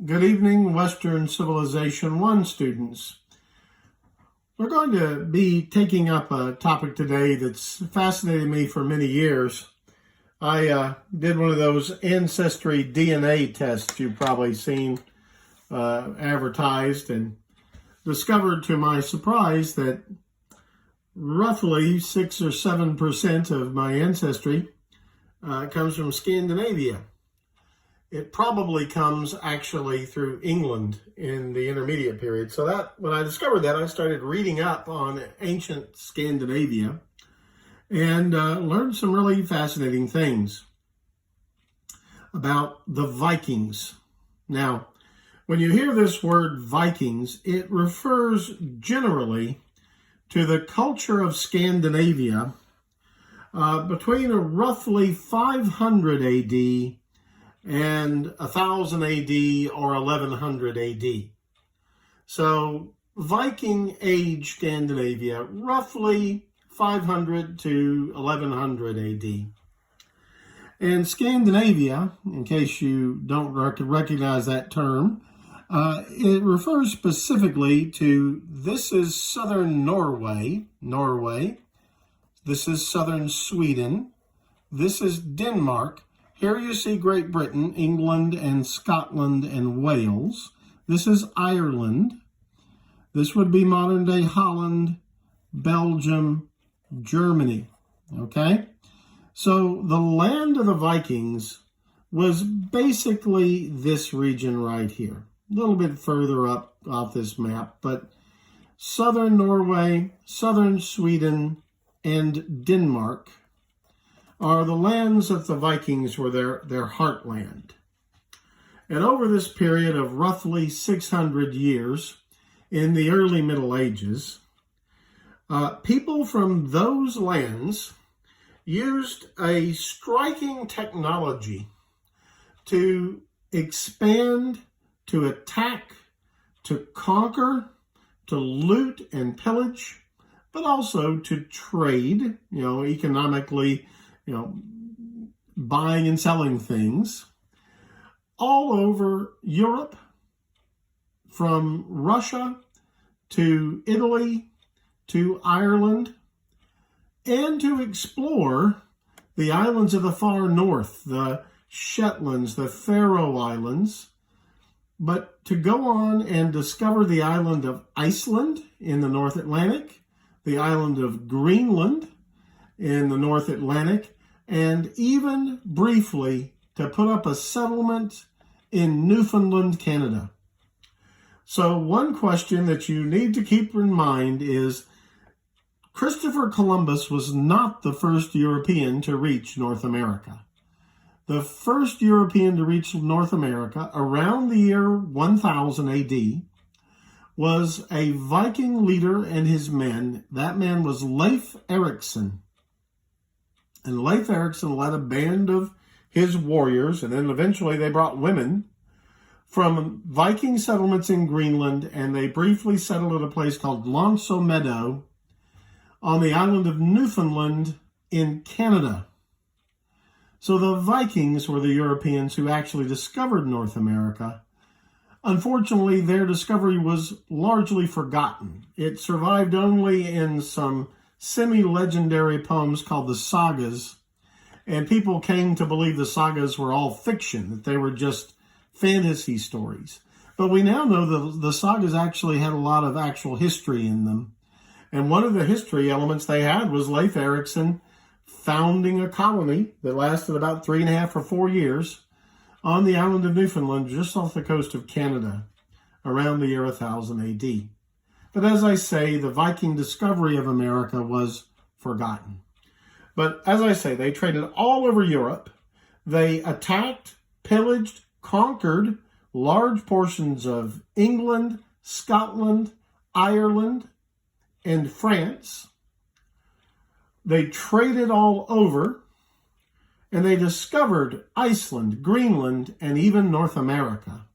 Good evening, Western Civilization 1 students. We're going to be taking up a topic today that's fascinated me for many years. I did one of those ancestry DNA tests you've probably seen advertised, and discovered to my surprise that roughly 6 or 7% of my ancestry comes from Scandinavia. It probably comes actually through England in the intermediate period. So that when I discovered that, I started reading up on ancient Scandinavia and learned some really fascinating things about the Vikings. Now, when you hear this word Vikings, it refers generally to the culture of Scandinavia between roughly 500 AD and 1000 AD or 1100 AD. So Viking age Scandinavia, roughly 500 to 1100 AD. And Scandinavia, in case you don't recognize that term, it refers specifically to, this is southern Norway. This is southern Sweden. This is Denmark. Here you see Great Britain, England, and Scotland, and Wales. This is Ireland. This would be modern-day Holland, Belgium, Germany. Okay? So the land of the Vikings was basically this region right here. A little bit further up off this map, but southern Norway, southern Sweden, and Denmark are the lands that the Vikings were their heartland. And over this period of roughly 600 years, in the early Middle Ages, people from those lands used a striking technology to expand, to attack, to conquer, to loot and pillage, but also to trade, economically, buying and selling things all over Europe, from Russia to Italy to Ireland, and to explore the islands of the far north, the Shetlands, the Faroe Islands, but to go on and discover the island of Iceland in the North Atlantic, the island of Greenland in the North Atlantic, and even briefly to put up a settlement in Newfoundland, Canada. So one question that you need to keep in mind is Christopher Columbus was not the first European to reach North America. The first European to reach North America around the year 1000 AD was a Viking leader and his men. That man was Leif Erikson. And Leif Erikson led a band of his warriors, and then eventually they brought women from Viking settlements in Greenland, and they briefly settled at a place called Lonsomedo on the island of Newfoundland in Canada. So the Vikings were the Europeans who actually discovered North America. Unfortunately, their discovery was largely forgotten. It survived only in some semi-legendary poems called the sagas, and people came to believe the sagas were all fiction, that they were just fantasy stories. But we now know that the sagas actually had a lot of actual history in them. And one of the history elements they had was Leif Erikson founding a colony that lasted about 3.5 or 4 years on the island of Newfoundland, just off the coast of Canada, around the year 1000 AD. But as I say, the Viking discovery of America was forgotten. But as I say, they traded all over Europe. They attacked, pillaged, conquered large portions of England, Scotland, Ireland, and France. They traded all over, and they discovered Iceland, Greenland, and even North America.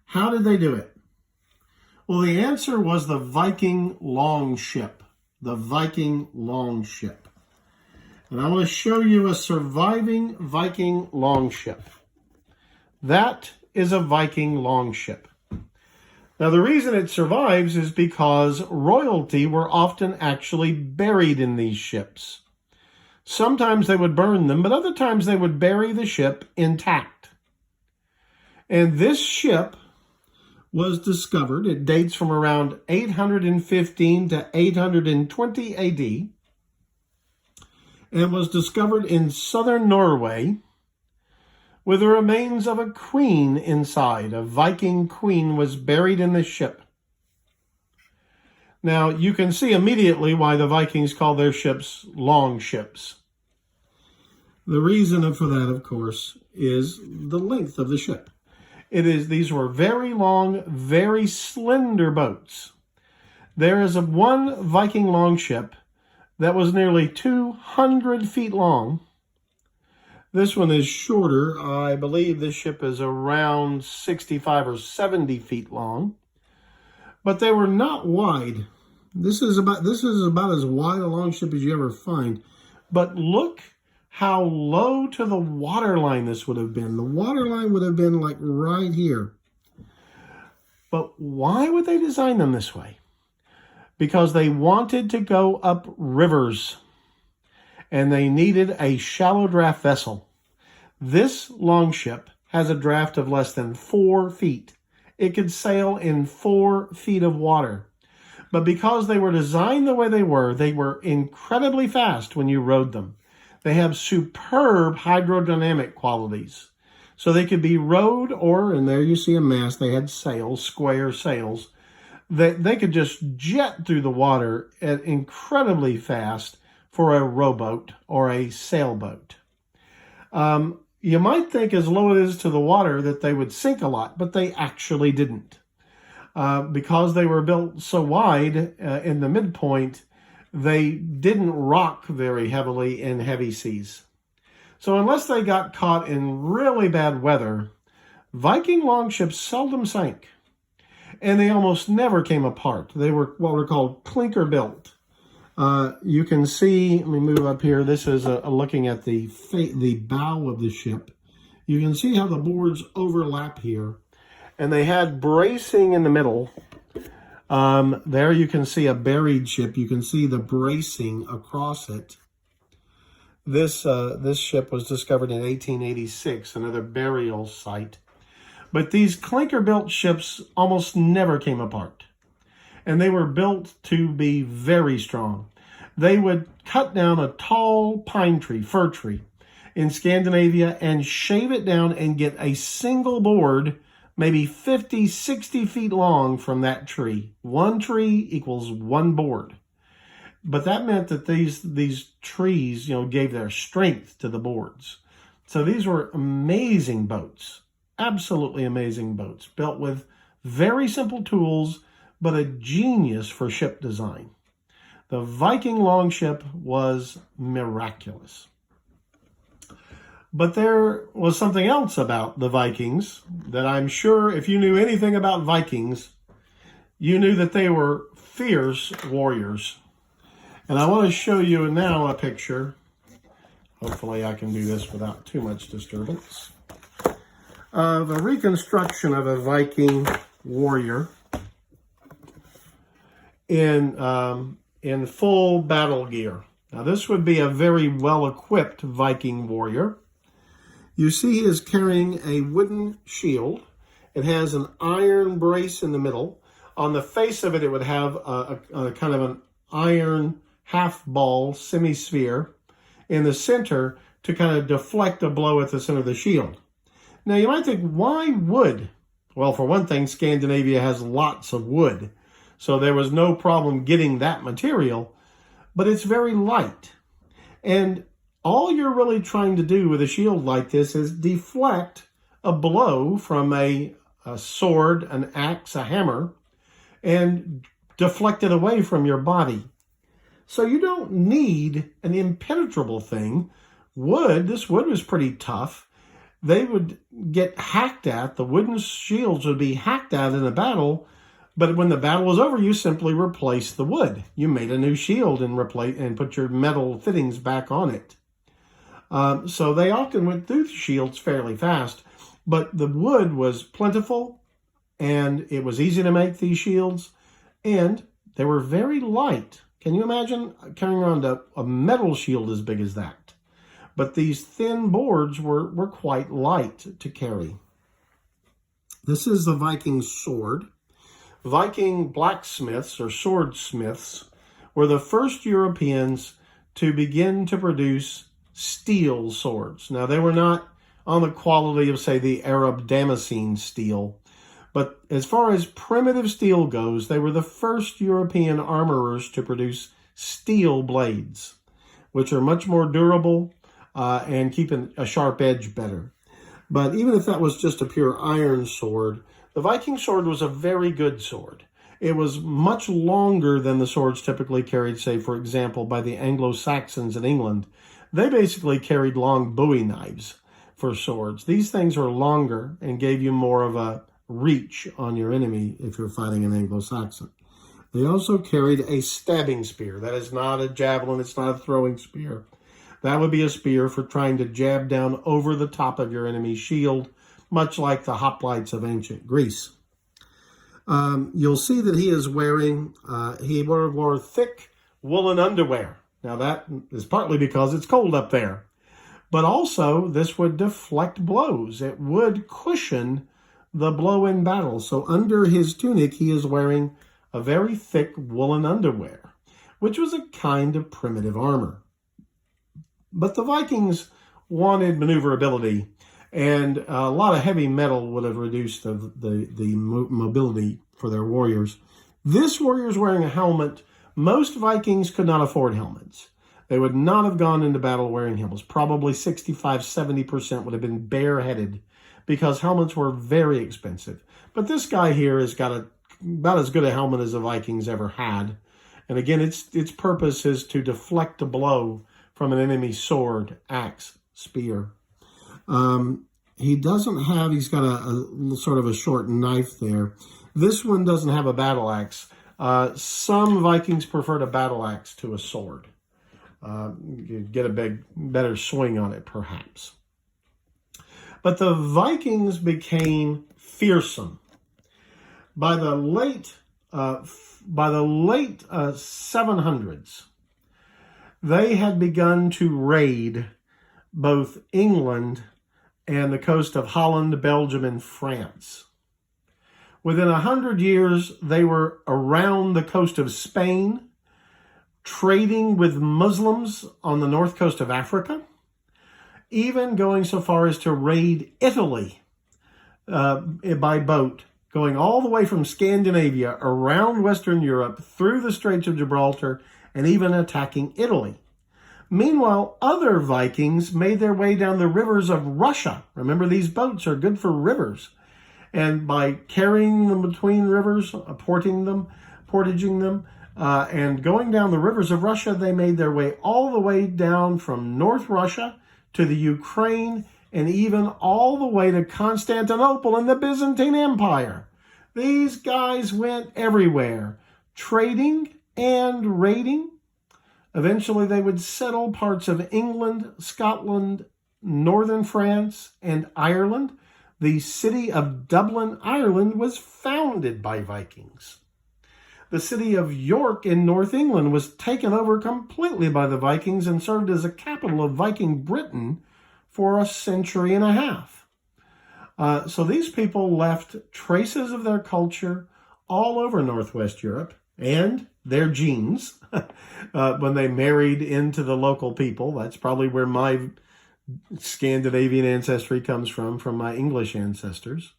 How did they do it? Well, the answer was the Viking Longship. The Viking Longship. And I want to show you a surviving Viking Longship. That is a Viking Longship. Now, the reason it survives is because royalty were often actually buried in these ships. Sometimes they would burn them, but other times they would bury the ship intact. And this ship was discovered, it dates from around 815 to 820 AD, and was discovered in southern Norway with the remains of a queen inside. A Viking queen was buried in the ship. Now, you can see immediately why the Vikings call their ships longships. The reason for that, of course, is the length of the ship. These were very long, very slender boats. There is one Viking longship that was nearly 200 feet long. This one is shorter. I believe this ship is around 65 or 70 feet long. But they were not wide. This is about as wide a longship as you ever find. But look how low to the waterline this would have been. The waterline would have been like right here. But why would they design them this way? Because they wanted to go up rivers, and they needed a shallow draft vessel. This longship has a draft of less than 4 feet. It could sail in 4 feet of water. But because they were designed the way they were incredibly fast when you rode them. They have superb hydrodynamic qualities. So they could be rowed, or, and there you see a mast, they had sails, square sails. They could just jet through the water at incredibly fast for a rowboat or a sailboat. You might think as low it is to the water that they would sink a lot, but they actually didn't. Because they were built so wide in the midpoint, they didn't rock very heavily in heavy seas. So unless they got caught in really bad weather, Viking longships seldom sank. And they almost never came apart. They were what were called clinker built. You can see, let me move up here. This is looking at the bow of the ship. You can see how the boards overlap here. And they had bracing in the middle. There you can see a buried ship. You can see the bracing across it. This ship was discovered in 1886, another burial site. But these clinker-built ships almost never came apart. And they were built to be very strong. They would cut down a tall pine tree, fir tree, in Scandinavia and shave it down and get a single board maybe 50, 60 feet long from that tree. One tree equals one board. But that meant that these trees, gave their strength to the boards. So these were amazing boats, absolutely amazing boats, built with very simple tools, but a genius for ship design. The Viking longship was miraculous. But there was something else about the Vikings that I'm sure if you knew anything about Vikings, you knew that they were fierce warriors. And I want to show you now a picture. Hopefully I can do this without too much disturbance. Of a reconstruction of a Viking warrior in full battle gear. Now this would be a very well-equipped Viking warrior. You see he is carrying a wooden shield. It has an iron brace in the middle. On the face of it, it would have a kind of an iron half-ball semi-sphere in the center to kind of deflect a blow at the center of the shield. Now, you might think, why wood? Well, for one thing, Scandinavia has lots of wood, so there was no problem getting that material, but it's very light. And all you're really trying to do with a shield like this is deflect a blow from a sword, an axe, a hammer, and deflect it away from your body. So you don't need an impenetrable thing. This wood was pretty tough. They would get hacked at. The wooden shields would be hacked at in a battle, but when the battle was over, you simply replaced the wood. You made a new shield and put your metal fittings back on it. So they often went through the shields fairly fast. But the wood was plentiful, and it was easy to make these shields, and they were very light. Can you imagine carrying around a metal shield as big as that? But these thin boards were quite light to carry. This is the Viking sword. Viking blacksmiths or swordsmiths were the first Europeans to begin to produce steel swords. Now, they were not on the quality of, say, the Arab Damascene steel, but as far as primitive steel goes, they were the first European armorers to produce steel blades, which are much more durable and keep a sharp edge better. But even if that was just a pure iron sword, the Viking sword was a very good sword. It was much longer than the swords typically carried, say, for example, by the Anglo-Saxons in England. They basically carried long bowie knives for swords. These things were longer and gave you more of a reach on your enemy if you're fighting an Anglo-Saxon. They also carried a stabbing spear. That is not a javelin. It's not a throwing spear. That would be a spear for trying to jab down over the top of your enemy's shield, much like the hoplites of ancient Greece. You'll see that he is wearing, he wore thick woolen underwear. Now that is partly because it's cold up there. But also, this would deflect blows. It would cushion the blow in battle. So under his tunic, he is wearing a very thick woolen underwear, which was a kind of primitive armor. But the Vikings wanted maneuverability, and a lot of heavy metal would have reduced the mobility for their warriors. This warrior is wearing a helmet. Most Vikings could not afford helmets. They would not have gone into battle wearing helmets. Probably 65-70% would have been bareheaded because helmets were very expensive. But this guy here has got about as good a helmet as the Vikings ever had. And again, its purpose is to deflect a blow from an enemy's sword, axe, spear. He doesn't have, he's got a sort of a short knife there. This one doesn't have a battle axe. Some Vikings preferred a battle axe to a sword. You get a better swing on it, perhaps. But the Vikings became fearsome. By the late 700s, they had begun to raid both England and the coast of Holland, Belgium, and France. Within 100 years, they were around the coast of Spain, trading with Muslims on the north coast of Africa, even going so far as to raid Italy by boat, going all the way from Scandinavia, around Western Europe, through the Straits of Gibraltar, and even attacking Italy. Meanwhile, other Vikings made their way down the rivers of Russia. Remember, these boats are good for rivers. And by carrying them between rivers, portaging them, and going down the rivers of Russia, they made their way all the way down from North Russia to the Ukraine, and even all the way to Constantinople in the Byzantine Empire. These guys went everywhere, trading and raiding. Eventually, they would settle parts of England, Scotland, northern France, and Ireland. The city of Dublin, Ireland, was founded by Vikings. The city of York in North England was taken over completely by the Vikings and served as a capital of Viking Britain for a century and a half. So these people left traces of their culture all over Northwest Europe and their genes when they married into the local people. That's probably where my Scandinavian ancestry comes from my English ancestors.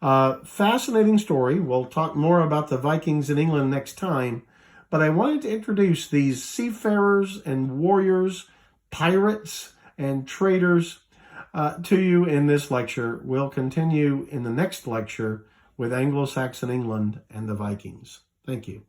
Fascinating story. We'll talk more about the Vikings in England next time, but I wanted to introduce these seafarers and warriors, pirates and traders to you in this lecture. We'll continue in the next lecture with Anglo-Saxon England and the Vikings. Thank you.